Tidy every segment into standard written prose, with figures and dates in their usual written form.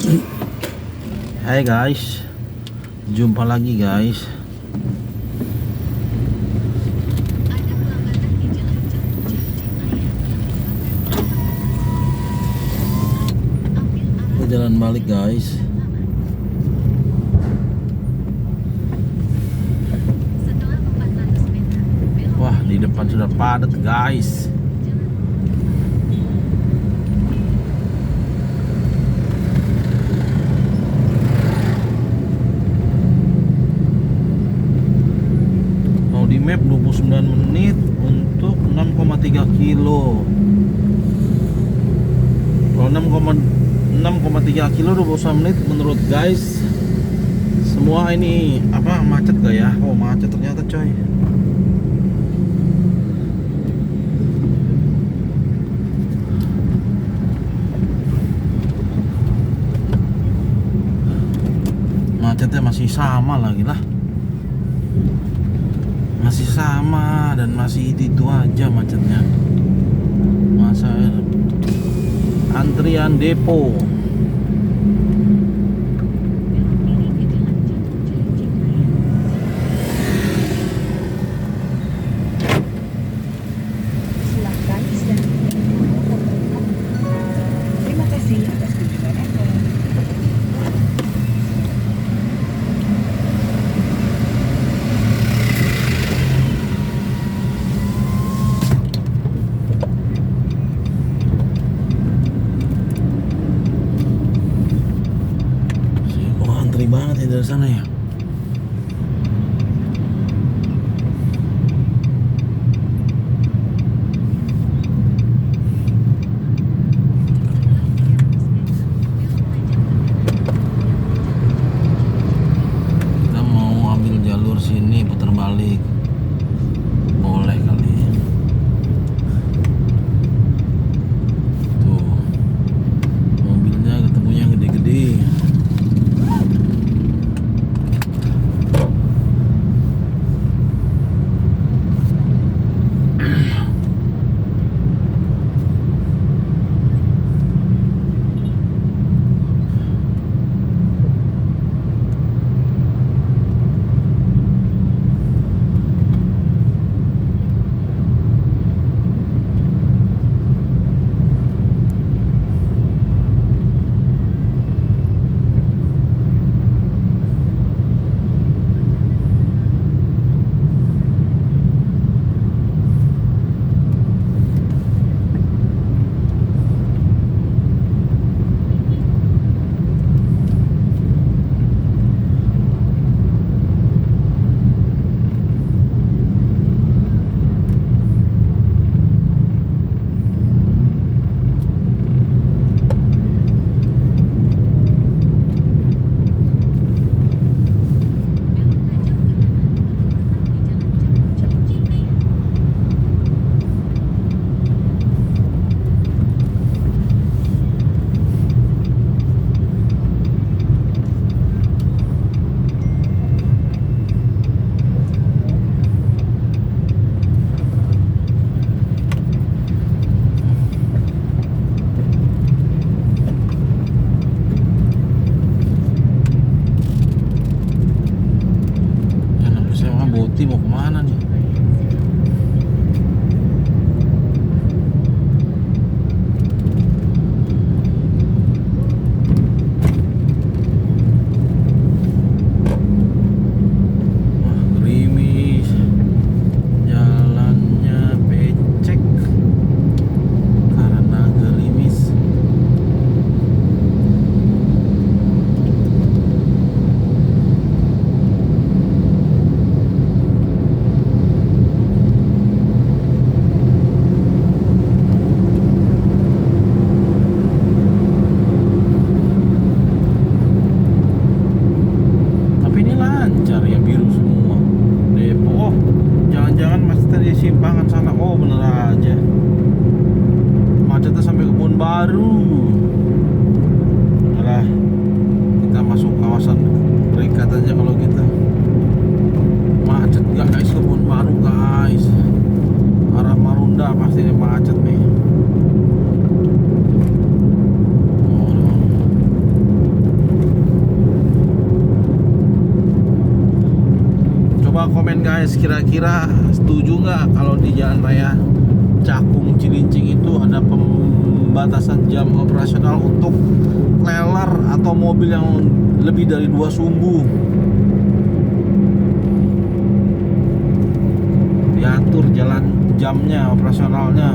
Hai guys, jumpa lagi guys. Kita jalan balik guys. Wah, di depan sudah padat guys. Di map 29 menit untuk 6,3 kilo. Kalau 6,3 kilo 29 menit menurut guys. Semua ini apa macet gak ya? Oh, macet ternyata coy. Macetnya masih sama lagi lah. Masih sama dan masih itu aja macetnya. Masa antrian depo. Silakan sedang terima kasih atas kunjungan Anda. Antri banget ya dari sana ya. Kita mau ambil jalur sini putar balik. Boleh kali. Tuh. Mobilnya ketemunya gede-gede. Boti mau kemana nih? Wah, gerimis. Jalannya becek karena gerimis. Simpangan sana, oh bener aja macetnya sampai Kebun Baru. Alah, kita masuk kawasan berikat aja kalau kita macet guys. Kebun Baru guys, arah Marunda pasti macet nih. Oh, guys, kira-kira setuju nggak kalau di Jalan Raya Cakung Cilincing itu ada pembatasan jam operasional untuk trailer atau mobil yang lebih dari 2 sumbu. Diatur jalan jamnya, operasionalnya.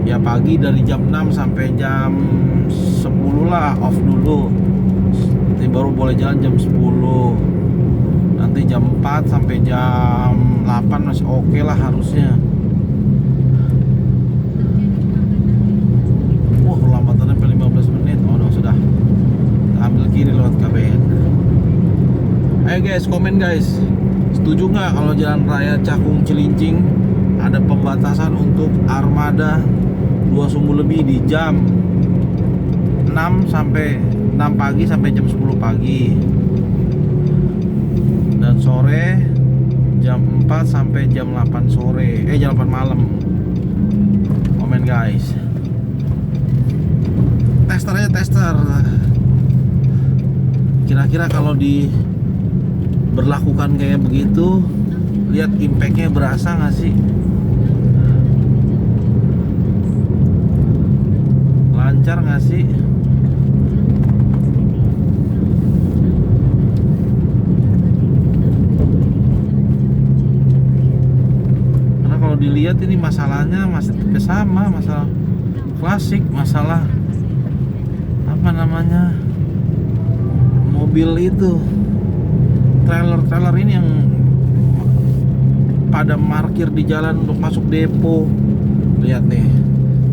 Ya pagi dari jam 6 sampai jam 10 lah, off dulu. Nanti baru boleh jalan jam 10. Nanti jam 4 sampai jam 8 masih oke lah harusnya. Wah, lambatannya sampai 15 menit. Oh, no, sudah. Kita ambil kiri lewat KBN. Ayo guys, komen guys. Setuju nggak kalau Jalan Raya Cakung Cilincing ada pembatasan untuk armada 2 sumbu lebih di jam 6 pagi sampai jam 10 pagi, dan sore jam 4 sampai jam 8 sore, jam 8 malam. Komen guys. Tester aja, tester. Kira-kira kalau diberlakukan kayak begitu, lihat impactnya berasa nggak sih? Lancar nggak sih? Karena kalau dilihat ini masalahnya masih sama, masalah klasik, masalah apa namanya, mobil itu, trailer ini yang pada parkir di jalan untuk masuk depo. Lihat nih,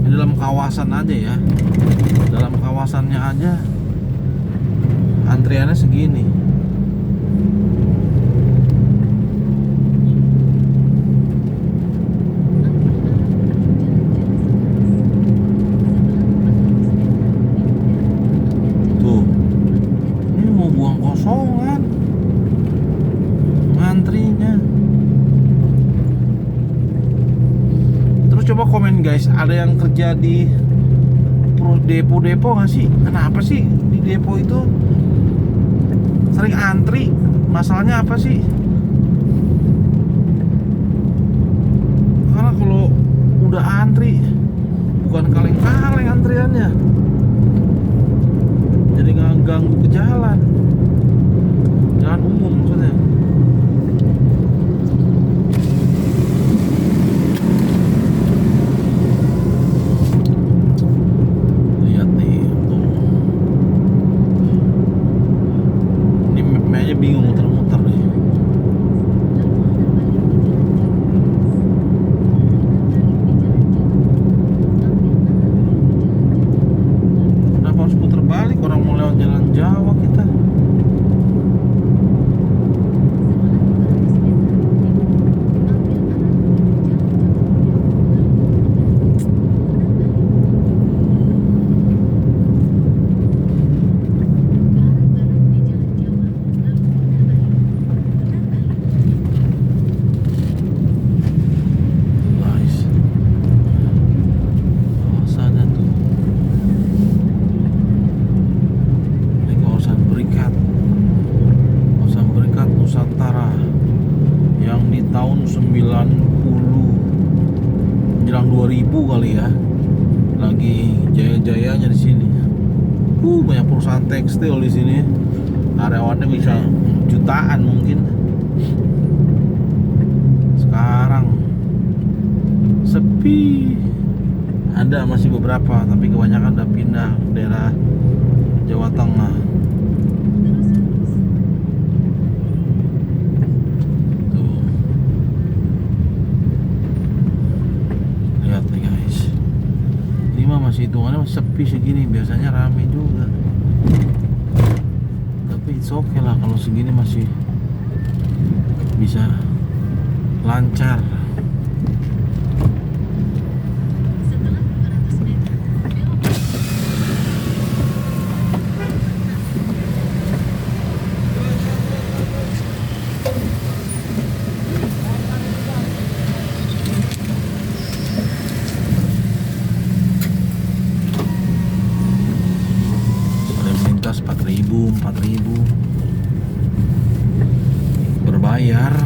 ini dalam kawasan aja ya, dalam kawasannya aja antriannya segini. Tuh, ini mau buang kosongan ngantrinya. Terus coba komen guys, ada yang kerja di depo nggak sih? Kenapa sih di depo itu sering antri? Masalahnya apa sih? Karena kalau udah antri, bukan kaleng-kaleng antriannya, jadi ganggu ke jalan umum maksudnya. Bingung muter-muter nih. Kenapa harus putar balik? Orang mau lewat jalan Jawa kita. Tahun 90 menjelang 2000 kali ya, lagi jaya-jayanya di sini. Banyak perusahaan tekstil di sini, karyawannya bisa jutaan mungkin. Sekarang sepi, ada masih beberapa, tapi kebanyakan udah pindah ke daerah Jawa Tengah. Masih hitungannya sepi segini, biasanya rame juga, tapi it's okay lah kalau segini masih bisa lancar. lintas 4.000 berbayar.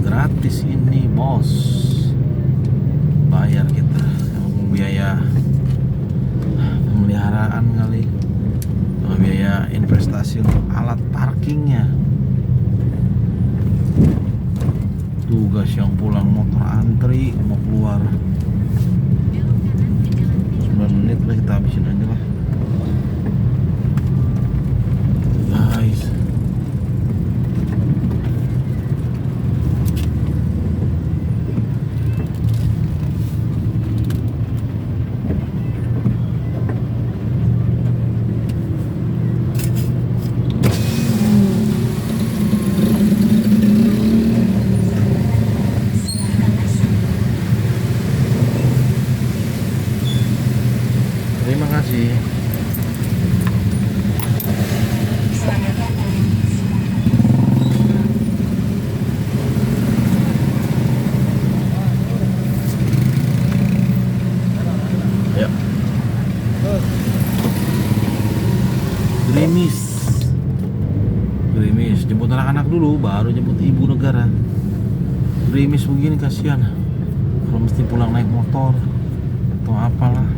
gratis ini bos, bayar kita. Emang biaya pemeliharaan kali, sama biaya investasi untuk alat parkingnya. Tugas yang pulang motor antri mau keluar 9 menit lah, kita habisin aja lah guys. Terima kasih. Selamat datang. Ya. Gerimis jemput anak-anak dulu baru jemput ibu negara. Gerimis begini kasihan kalau mesti pulang naik motor atau apalah.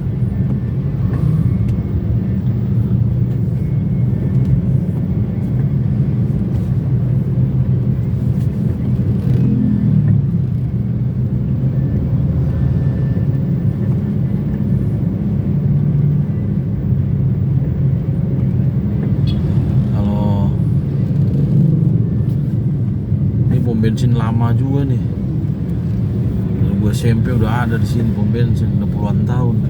Pom bensin lama juga nih. Dari gue SMP udah ada di sini pom bensin, udah puluhan tahun.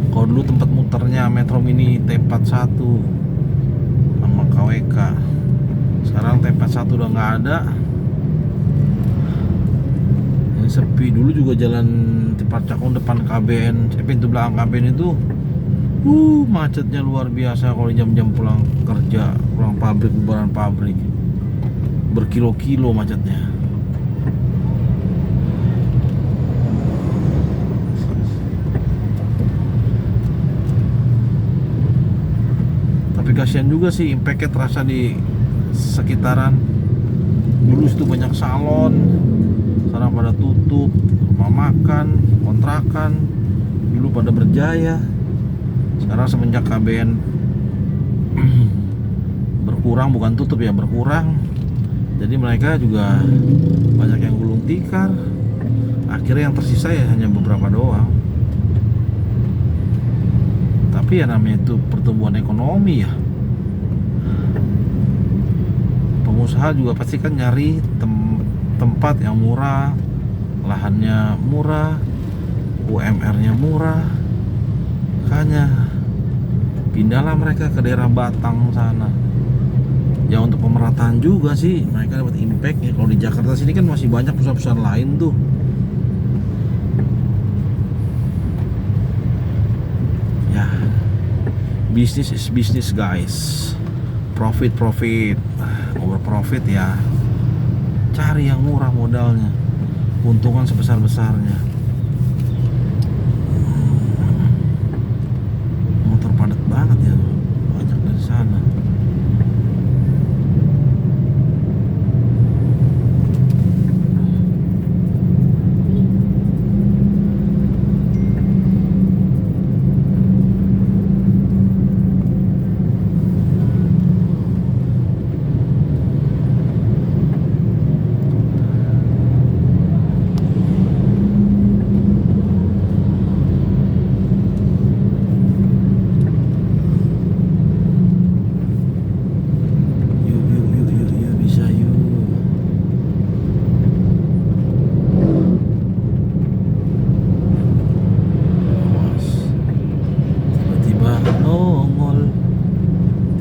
Kalau dulu tempat muternya Metro Mini T41 sama KWK. Sekarang T41 udah nggak ada. Ini sepi. Dulu juga jalan Tepat Cakung depan KBN, pintu belakang KBN itu macetnya luar biasa kalau jam-jam pulang kerja, pulang pabrik, bubaran pabrik. Berkilo-kilo macetnya. Tapi kasihan juga sih, impactnya terasa di sekitaran. Dulu itu banyak salon, sekarang pada tutup. Rumah makan, kontrakan dulu pada berjaya. Sekarang semenjak KBN berkurang, bukan tutup ya, berkurang. Jadi mereka juga banyak yang gulung tikar. Akhirnya yang tersisa ya hanya beberapa doang. Tapi ya namanya itu pertumbuhan ekonomi ya. Pengusaha juga pasti kan nyari tempat yang murah, lahannya murah, UMR-nya murah. Makanya pindahlah mereka ke daerah Batang sana. Ya untuk pemerataan juga sih, mereka dapat impact ya. Kalau di Jakarta sini kan masih banyak perusahaan-perusahaan lain tuh. Ya, bisnis is bisnis guys. Profit over profit ya. Cari yang murah modalnya, keuntungan sebesar-besarnya. Motor padat banget ya, banyak dari sana.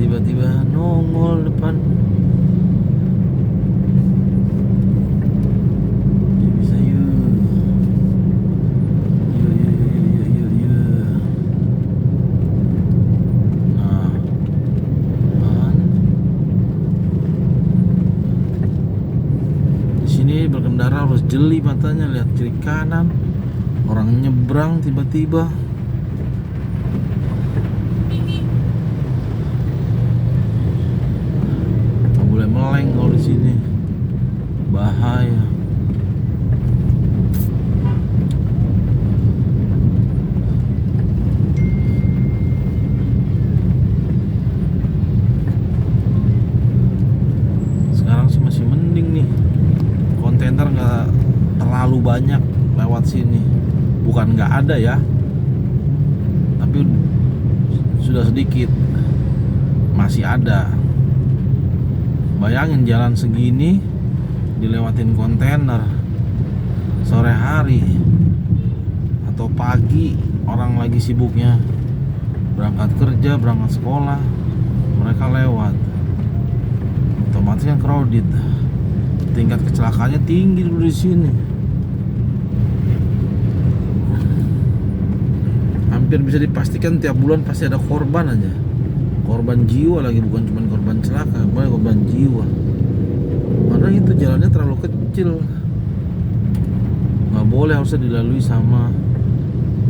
Tiba-tiba nongol depan. Ya bisa yuk. Yuk. Nah, kan. Di sini berkendara harus jeli matanya, lihat kiri kanan. Orang nyebrang tiba-tiba. Meleng kalau di sini bahaya. banyak lewat sini. Bukan nggak ada ya, tapi sudah sedikit. Masih ada. Bayangin jalan segini dilewatin kontainer sore hari atau pagi, orang lagi sibuknya berangkat kerja, berangkat sekolah, mereka lewat, otomatis kan crowded. Tingkat kecelakaannya tinggi dulu di sini. Hampir bisa dipastikan tiap bulan pasti ada korban aja. Korban jiwa lagi, bukan cuma korban celaka, malah korban jiwa. Karena itu jalannya terlalu kecil, nggak boleh, harusnya dilalui sama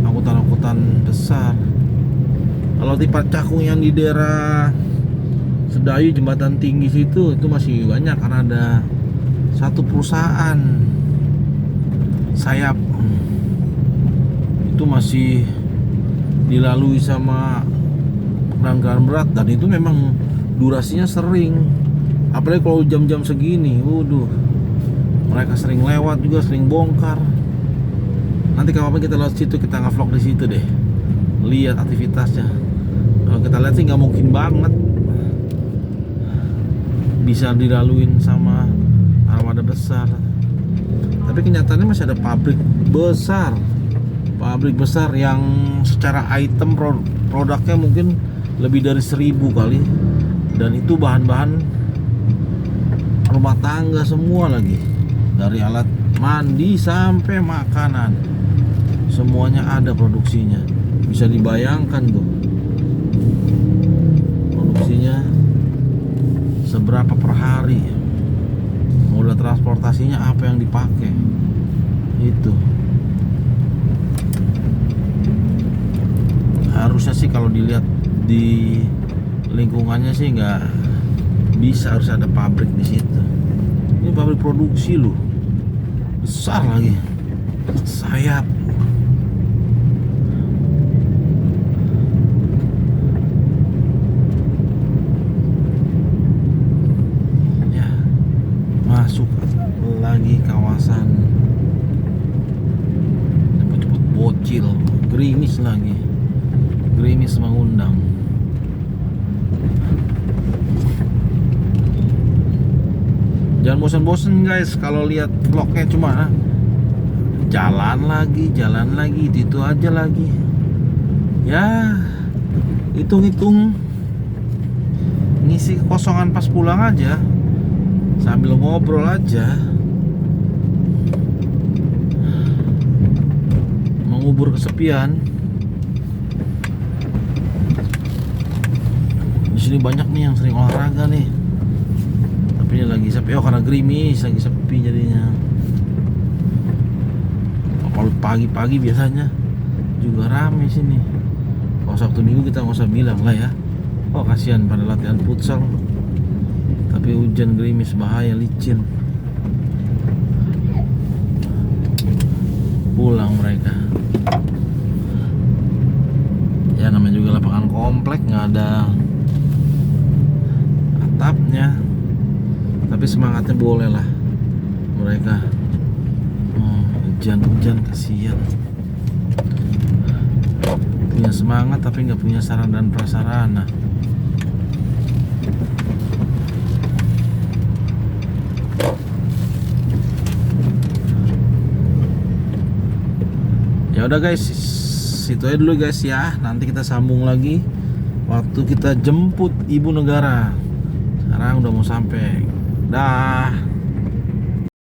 angkutan-angkutan besar. Kalau tipe Cakung yang di daerah Sedayu, jembatan tinggi situ, itu masih banyak karena ada satu perusahaan sayap itu masih dilalui sama kendaraan berat, dan itu memang durasinya sering, apalagi kalau jam-jam segini. Waduh, mereka sering lewat juga, sering bongkar. Nanti kapan kita lewat situ, kita nge-vlog di situ deh, lihat aktivitasnya. Kalau kita lihat sih nggak mungkin banget bisa dilaluin sama armada besar. Tapi kenyataannya masih ada pabrik besar yang secara item produknya mungkin lebih dari 1000 kali, dan itu bahan-bahan rumah tangga semua lagi, dari alat mandi sampai makanan, semuanya ada produksinya. Bisa dibayangkan tuh produksinya seberapa per hari, moda transportasinya apa yang dipakai. Itu harusnya sih kalau dilihat di lingkungannya sih nggak bisa, harus ada pabrik di situ. Ini pabrik produksi loh, besar lagi, sayap. Ya, masuk lagi kawasan cepet-cepet bocil, gerimis lagi, gerimis mengundang. Jangan bosan-bosan guys kalau lihat vlognya cuma jalan lagi, itu aja lagi. Ya, hitung-hitung ngisi kekosongan pas pulang aja, sambil ngobrol aja, mengubur kesepian. Di sini banyak nih yang sering olahraga nih. Tapi lagi sepi, karena gerimis, lagi sepi jadinya. Kalau pagi-pagi biasanya juga rame sini. Kalau Sabtu Minggu kita nggak usah bilang lah ya. Oh, kasihan pada latihan futsal. Tapi hujan, gerimis, bahaya, licin. Pulang mereka. Ya namanya juga lapangan komplek, nggak ada atapnya. Tapi semangatnya boleh lah mereka. Hujan-hujan kasihan. Punya semangat tapi nggak punya sarana dan prasarana. Ya udah guys, situ aja dulu guys ya. Nanti kita sambung lagi waktu kita jemput ibu negara. Sekarang udah mau sampai. Dah.